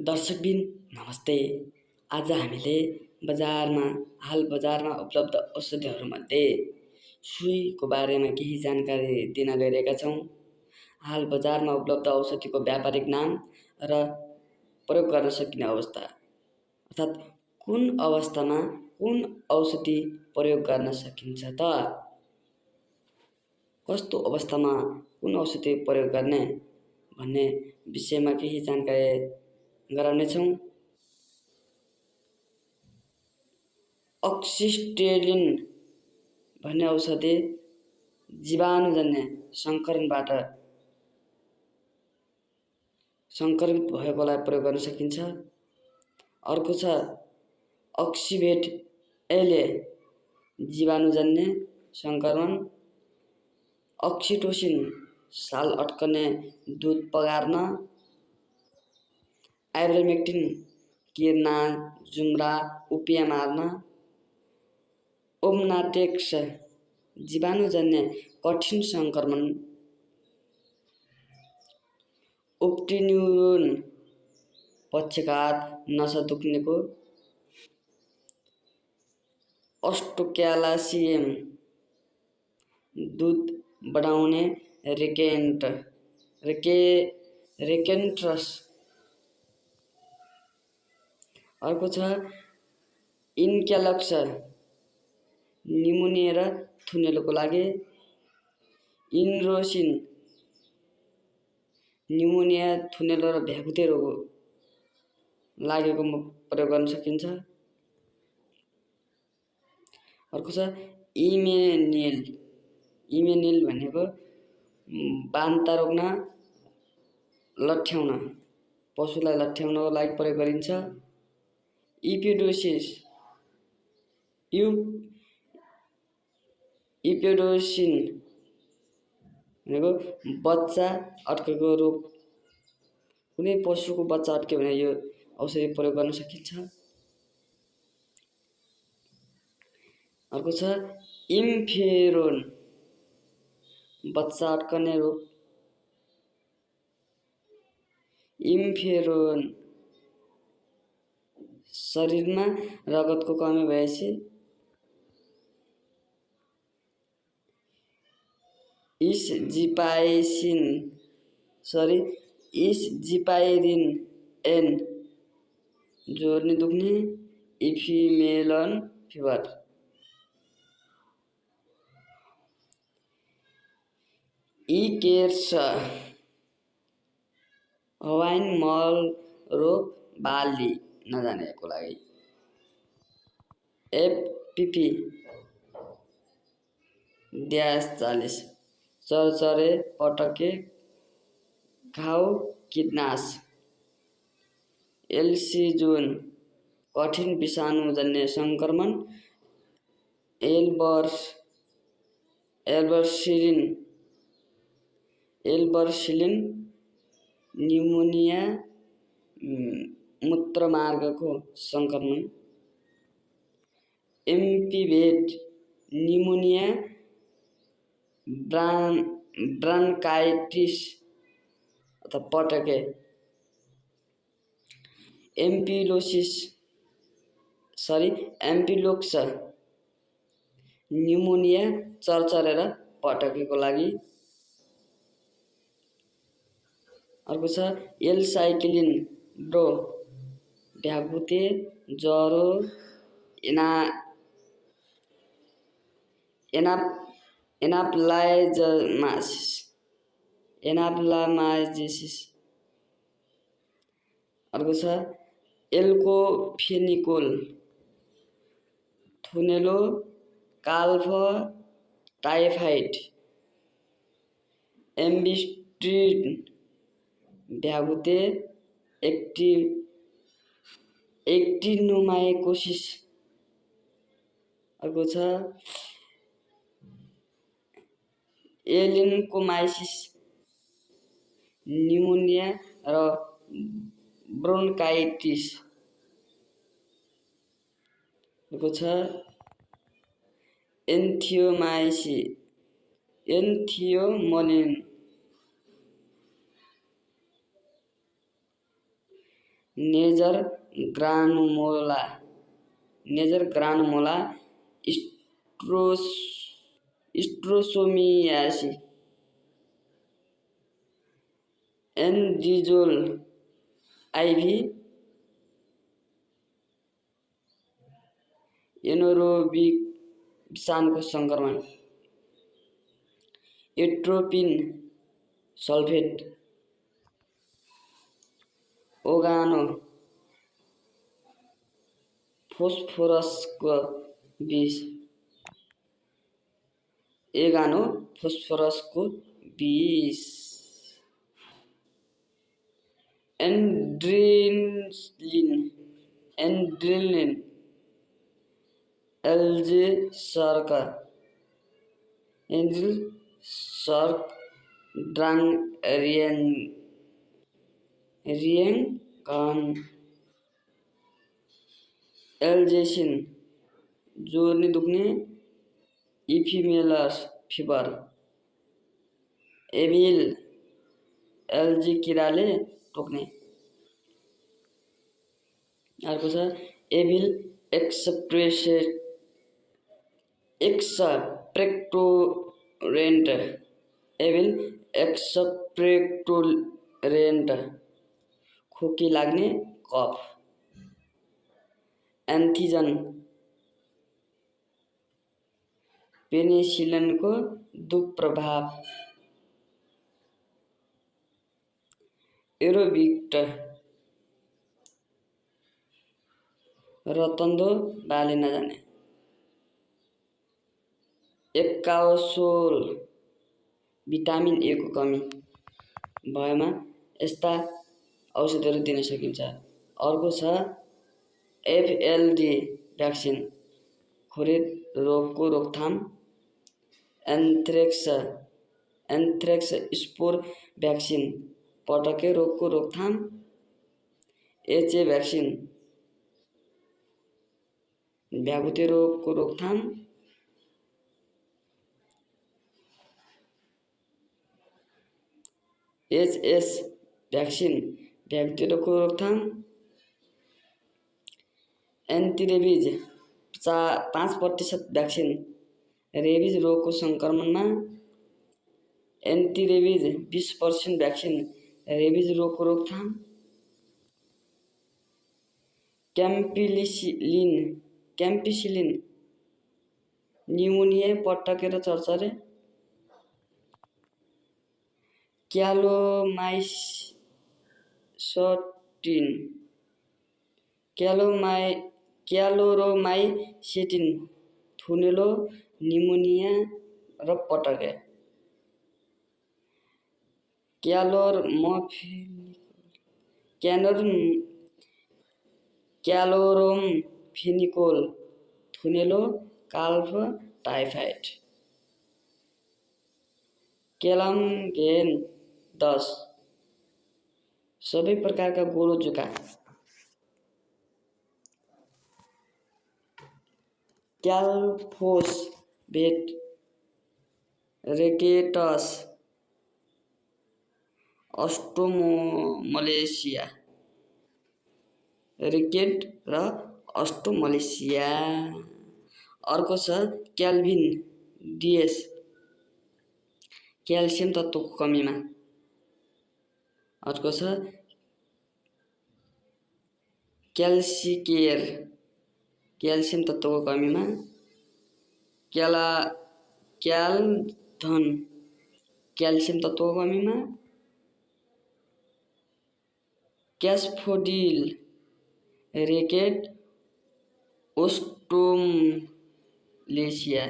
दर्शकबिन नमस्ते। आज हामीले हाल बजारमा उपलब्ध औषधिहरूमध्ये सुईको बारेमा केही जानकारी दिन गइरहेका छौँ। हाल बजारमा उपलब्ध औषधिको व्यापारिक नाम र प्रयोग गर्न सकिने अवस्था, अर्थात् कुन अवस्थामा कुन औषधि प्रयोग गर्न सकिन्छ त, कस्तो अवस्थामा कुन औषधि प्रयोग गर्ने भन्ने विषयमा केही जानकारी गराउनेछौँ। अक्सिस्टेलिन भन्ने औषधि जीवाणुजन्य सङ्क्रमणबाट सङ्क्रमित भएकोलाई प्रयोग गर्न सकिन्छ। अर्को छ अक्सिभेट, यसले जीवाणुजन्य सङ्क्रमण। अक्सिटोसिन, साल अड्कने दुध पगार्न। आइभरमेक्टिन, किर्ना, जुम्रा, उपिया मार्न। ओमनाटेक्स, जीवाणुजन्य कठिन सङ्क्रमण। ओप्टिन्युरोन, पक्षघात, नसा दुख्नेको। अस्टोक्यालासियम, दूध बढाउने रेकेन्ट्रस। अर्को छ इन्क्यालक्स, निमोनिया र थुनेलोको लागि। इन्रोसिन, निमोनिया, थुनेलो र भ्यागुते रोग लागेको प्रयोग गर्न सकिन्छ। अर्को छ इमेनिल भनेको बान्ता रोक्न, लठ्याउन, पशुलाई लठ्याउनको लागि प्रयोग गरिन्छ। इपेडोसिन भनेको बच्चा अड्केको रोग, कुनै पशुको बच्चा अड्क्यो भने यो औषधि प्रयोग गर्न सकिन्छ। अर्को छ इम्फेरोन, बच्चा अड्कने रोग। इम्फेरोन, शरीरमा रगतको कमी भएपछि। इस्जिपाइरिन एन, जोर्नी दुख्ने। इफिमेलन फिभर। इकेर्स, हवाइन मल रोग, बाली नजानेको लागि। एफपिपी -40, चरचरे, पटके, घाउ, किडनास। एल्सिजोन, कठिन विषाणुजन्य सङ्क्रमण। एल्बर्सिलिन, निमोनिया, मूत्रमार्गको सङ्क्रमण। एम्पिभेट, निमोनिया, ब्रान्काइटिस अथवा पटके। एम्पिलोक्स, निमोनिया, चरचरे र पटकेको लागि। अर्को छ एलसाइक्लिन ब्रो, भ्यागुते, ज्वरो, एनाप्लामाइजेसिस। अर्को छ एल्कोफेनिकोल, थुनेलो, काल्फ, टाइफाइड। एम्बिस्ट्रिन, भ्यागुते, एक्टिनोमाइकोसिस। अर्को छ एलिन्कोमाइसिस, निमोनिया र ब्रोन्काइटिस। अर्को छ एन्थियोमोलिन, नेजर ग्रानुलोमा, नेजर ग्रानुलोमा, स्ट्रोस स्ट्रोसोमियासी, एन्ड्रिजोल आइभी, एनोरोबिक विषाणुको सङ्क्रमण, एट्रोपिन सल्फेट, ओगानो फोस्फोरसको विष, एगानो फोस्फोरसको विष, एन्ड्रिलिन, एन्ड्रिलिन, एल्जे सर्क, एन्जिल सर्क, ड्राङ रिएङ एल्जेसिन, जोर्नी दुख्ने, इफिमेलस फिभर, एभिल, एल्जी किराले टोक्ने। अर्को छ एभिल एक्सप्रेक्टोरेन्ट, एभिल एक्सप्रेक्टोरेन्ट, खोकी लाग्ने, कफ, एन्थिजन, पेनिसिलिनको दुष्प्रभाव, एरोबिक्ट, रतन्दो बाले नजाने, एक्काओसोल, भिटामिन ए को कमी भएमा यस्ता औषधिहरू दिन सकिन्छ। अर्को छ एफएलडी भ्याक्सिन, खुरेद रोगको रोकथाम, एन्थ्रेक्स स्पोर भ्याक्सिन, पटके रोगको रोकथाम, एचए भ्याक्सिन, भ्यागुते रोगको रोकथाम, एचएस भ्याक्सिन, भ्यागुते रोगको रोकथाम, एन्टिरेबिज 5% भ्याक्सिन, रेबिज रोगको सङ्क्रमणमा, एन्टिरेबिज 20% भ्याक्सिन, रेबिज रोगको रोकथाम, क्याम्पिसिलिन, न्युमोनिया, पटके र चरचरे, क्यालोरोमाइसेटिन, थुनेलो, न्युमोनिया र पटके, क्यालोरोमफेनिकोल, थुनेलो, काल्फ, टाइफाइड, केलमगेन 10, सबै प्रकारका गोलो जुका, क्यालफोसफेट, रेकेटस, अस्टोमलेसिया, रिकेट र अस्टोमलेसिया। अर्को छ क्याल्भिन डिएस, क्याल्सियम तत्त्वको कमीमा। अर्को छ क्याल्सिकेयर, क्याल्सियम तत्त्वको कमीमा। क्याल्धन, क्याल्सियम तत्त्वको कमीमा। क्यासफोडिल, रेकेट, ओस्टोमलेसिया।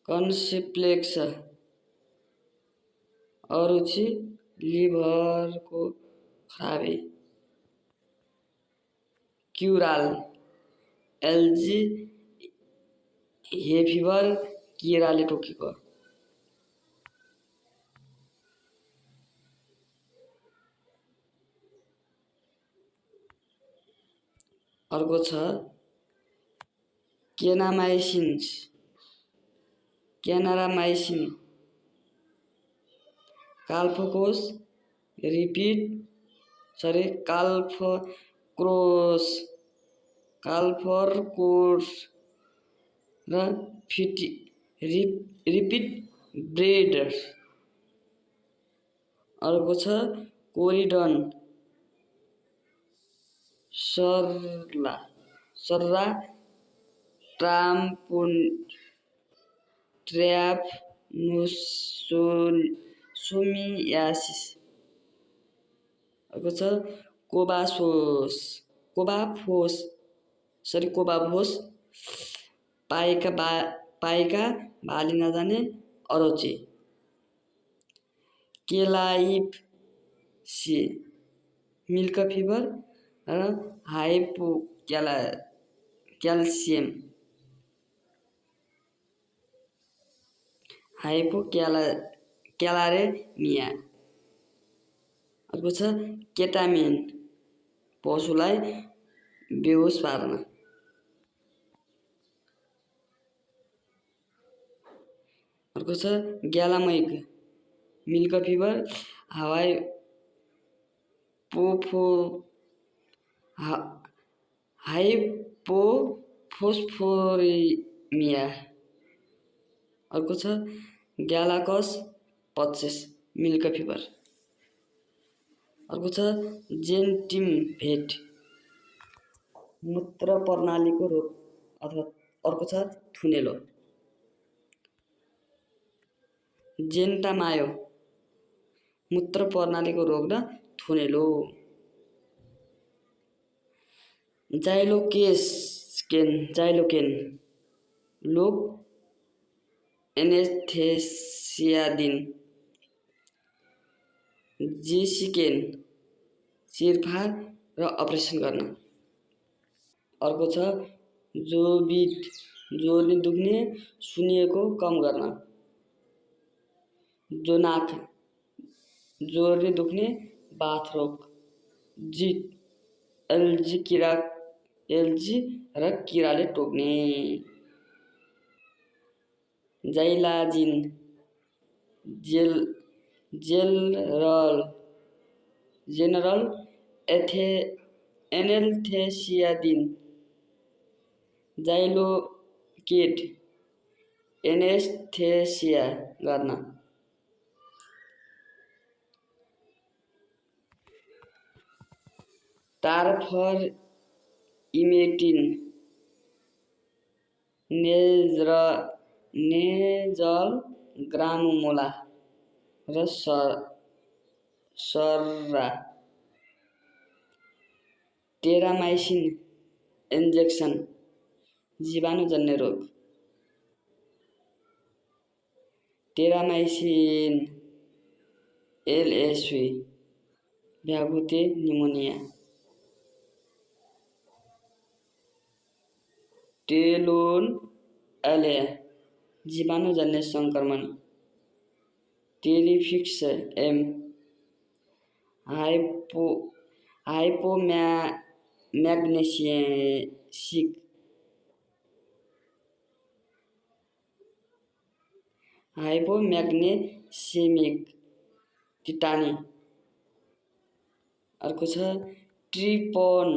कन्सेप्लेक्स, अरुचि, लिभरको खराबी। क्युराल, एल्जी हेफिभर, किराले टोकेको। अर्को छ क्यानारामाइसिन, काल्फोकोस, काल्फोक्रोस, काल्फोर्कोस र रिपिड ब्रेडर। अर्को छ कोरिडन, सर्रा, ट्र्यापनोसोमियासिस। अर्को छ कोबाफोस, पाइका भाली नजाने अरोचे। केलाइप्सी, मिल्क फिभर र हाइपोक्यालारेमिया। अर्को छ केटामिन, पशुलाई बेहोस पार्न। अर्को छ ग्यालामैक, मिल्क फिभर, हाइपोफोस्फोरेमिया। अर्को छ ग्यालाकस 25, मिल्क फिभर। अर्को छ जेन्टिमभेट, मूत्र प्रणालीको रोग अथवा अर्को छ थुनेलो। जेन्टामायो, मूत्र प्रणालीको रोग र थुनेलो। जाइलोकेन, लोक एनेस्थेसिया दिन। जेसिकेन, चिरफार र अपरेसन गर्न। अर्को छ जोबिड, जोर्नी दुख्ने, सुनिएको कम गर्न। जोनाक, जोर्नी दुख्ने, बाथ रोग। जित, एल्जी र किराले टोक्ने। जाइलाजिन, जेनरल एनेस्थेसिया दिन। जाइलोकेट, एनेस्थेसिया गर्न। टारफर नेजल ग्रानुलोमा र सर्रा। टेरामाइसिन इन्जेक्सन, जीवाणुजन्य रोग। टेरामाइसिन LSV, भ्यागुते निमोनिया। टेलोनएलिया, जीवाणुजन्य संक्रमण। टेरिफिक्स एम, हाइपोम्याग्नेसेमिक टिटानी। अर्को छ ट्रिपन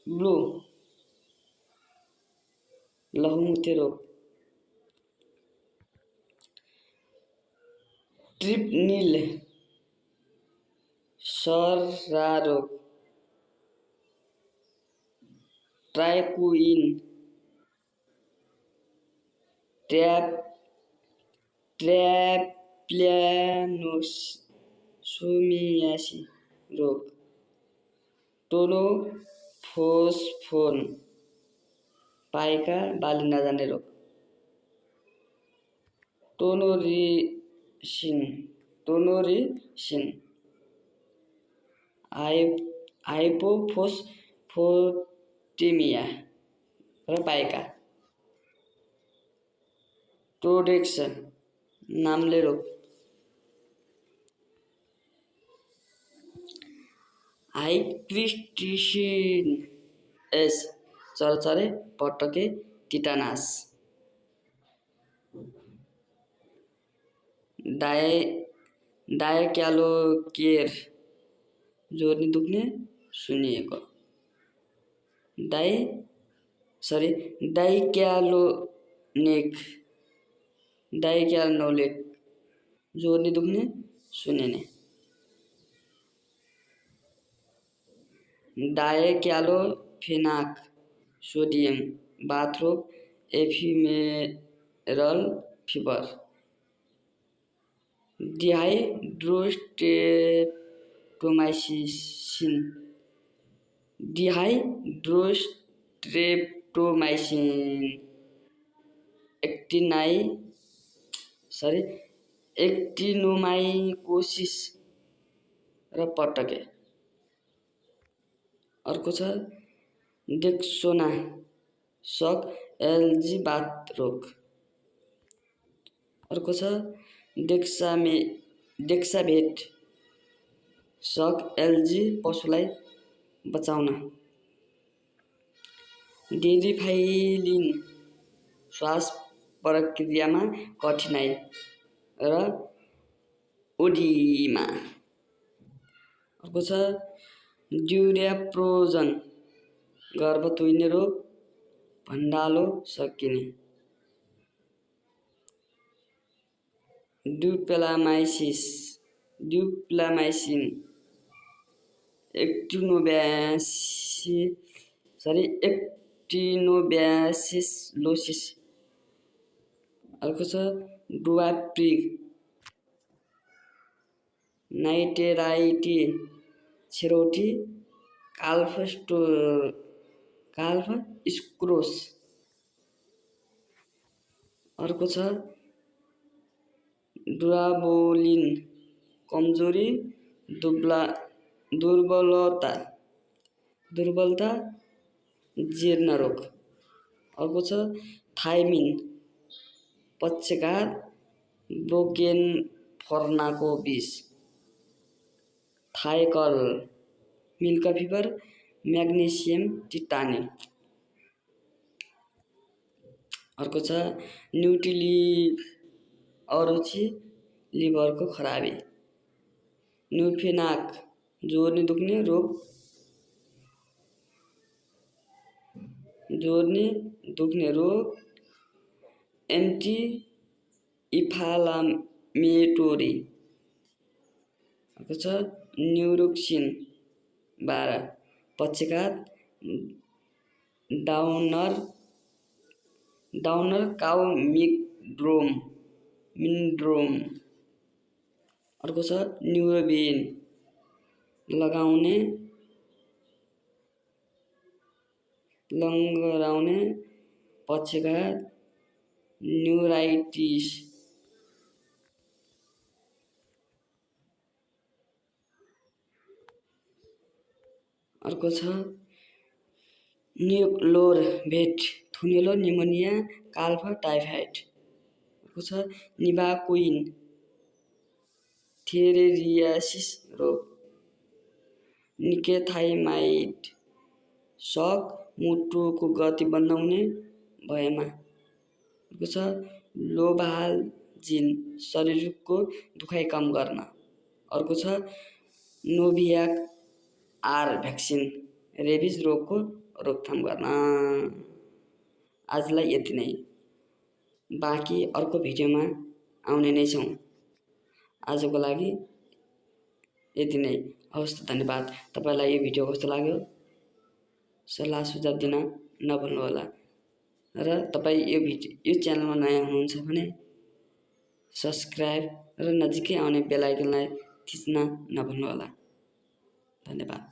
ब्लू, लहुमुते रोग। ट्रिप्निल, सर्रा रोग। ट्राइकुइन, ट्र्याप्यानोसोमियासी रोग। टोलोफोस्फोन, पाइका बाली नजाने रोग। टोनोरिसिन, हाइपोफोस्फोटेमिया र पाइका। टोडेक्स, नामले रोग। हाइक्रिस्टिसिन एस, चरचरे पटके टिटानास डायक्यालोकेर जोर्नी दुख्ने सुनिएको डाइक्यानोलेक जोर्नी दुख्ने सुनिने डायक्यालोफेनाक सोडियम बाथरोग एफिमेरल फिवर डिहाइड्रोस्ट्रेप्टोमाइसिन एक्टिनोमाइकोसिस र पटके। अर्को छ डेक्सोना सक एल्जी बाथ रोग। अर्को छ डेक्साभेट सक एल्जी पशुलाई बचाउन। डेरिफाइलिन श्वास प्रक्रियामा कठिनाइ र ओडिमा। अर्को छ ड्युर्याप्रोजन गर्भ तुइने रोग भण्डालो सकिने। ड्युप्लामाइसिन एक्टिनोब्यासिलोसिस। अर्को छ डुवाप्रिग नाइटेराइटी छेरोटी काल्फ स्क्रोस। अर्को छ ड्राबोलिन कमजोरी दुर्बलता जीर्ण रोग। अर्को छ थाइमिन पक्षघात ब्रोकेनफर्नाको विष। थाइकल मिल्क फिभर म्याग्नेसियम टिटानी। अर्को छ न्युट्रिलिभ अरुचि लिभरको खराबी। न्युफेनाक जोर्नी दुख्ने रोग एन्टी इन्फ्लामेटोरी। अर्को छ न्युरोक्सिन 12 पक्षघात डाउनर काउ मिन्ड्रोम। अर्को छ न्युरोबिन लङ्गराउने पक्षघात न्युराइटिस। अर्को छ न्युक्लोरभेट थुनेलो निमोनिया काल्फ टाइफाइड। अर्को छ निभाक्विन थेरेरियासिस रोग। निकेथाइमाइड सक मुटुको गति बन्दाउने भएमा। अर्को छ लोभाल्जिन शरीरको दुखाइ कम गर्न। अर्को छ नोभियाक आर भ्याक्सिन रेबिज रोगको रोकथाम गर्न। आजलाई यति नै, बाँकी अर्को भिडियोमा आउने नै छौँ। आजको लागि यति नै। हवस् त, धन्यवाद। तपाईँलाई यो भिडियो कस्तो लाग्यो सल्लाह सुझाव दिन नभुल्नुहोला र तपाईँ यो च्यानलमा नयाँ हुनुहुन्छ भने सब्सक्राइब र नजिकै आउने बेल आइकनलाई थिच्न नभुल्नुहोला। धन्यवाद।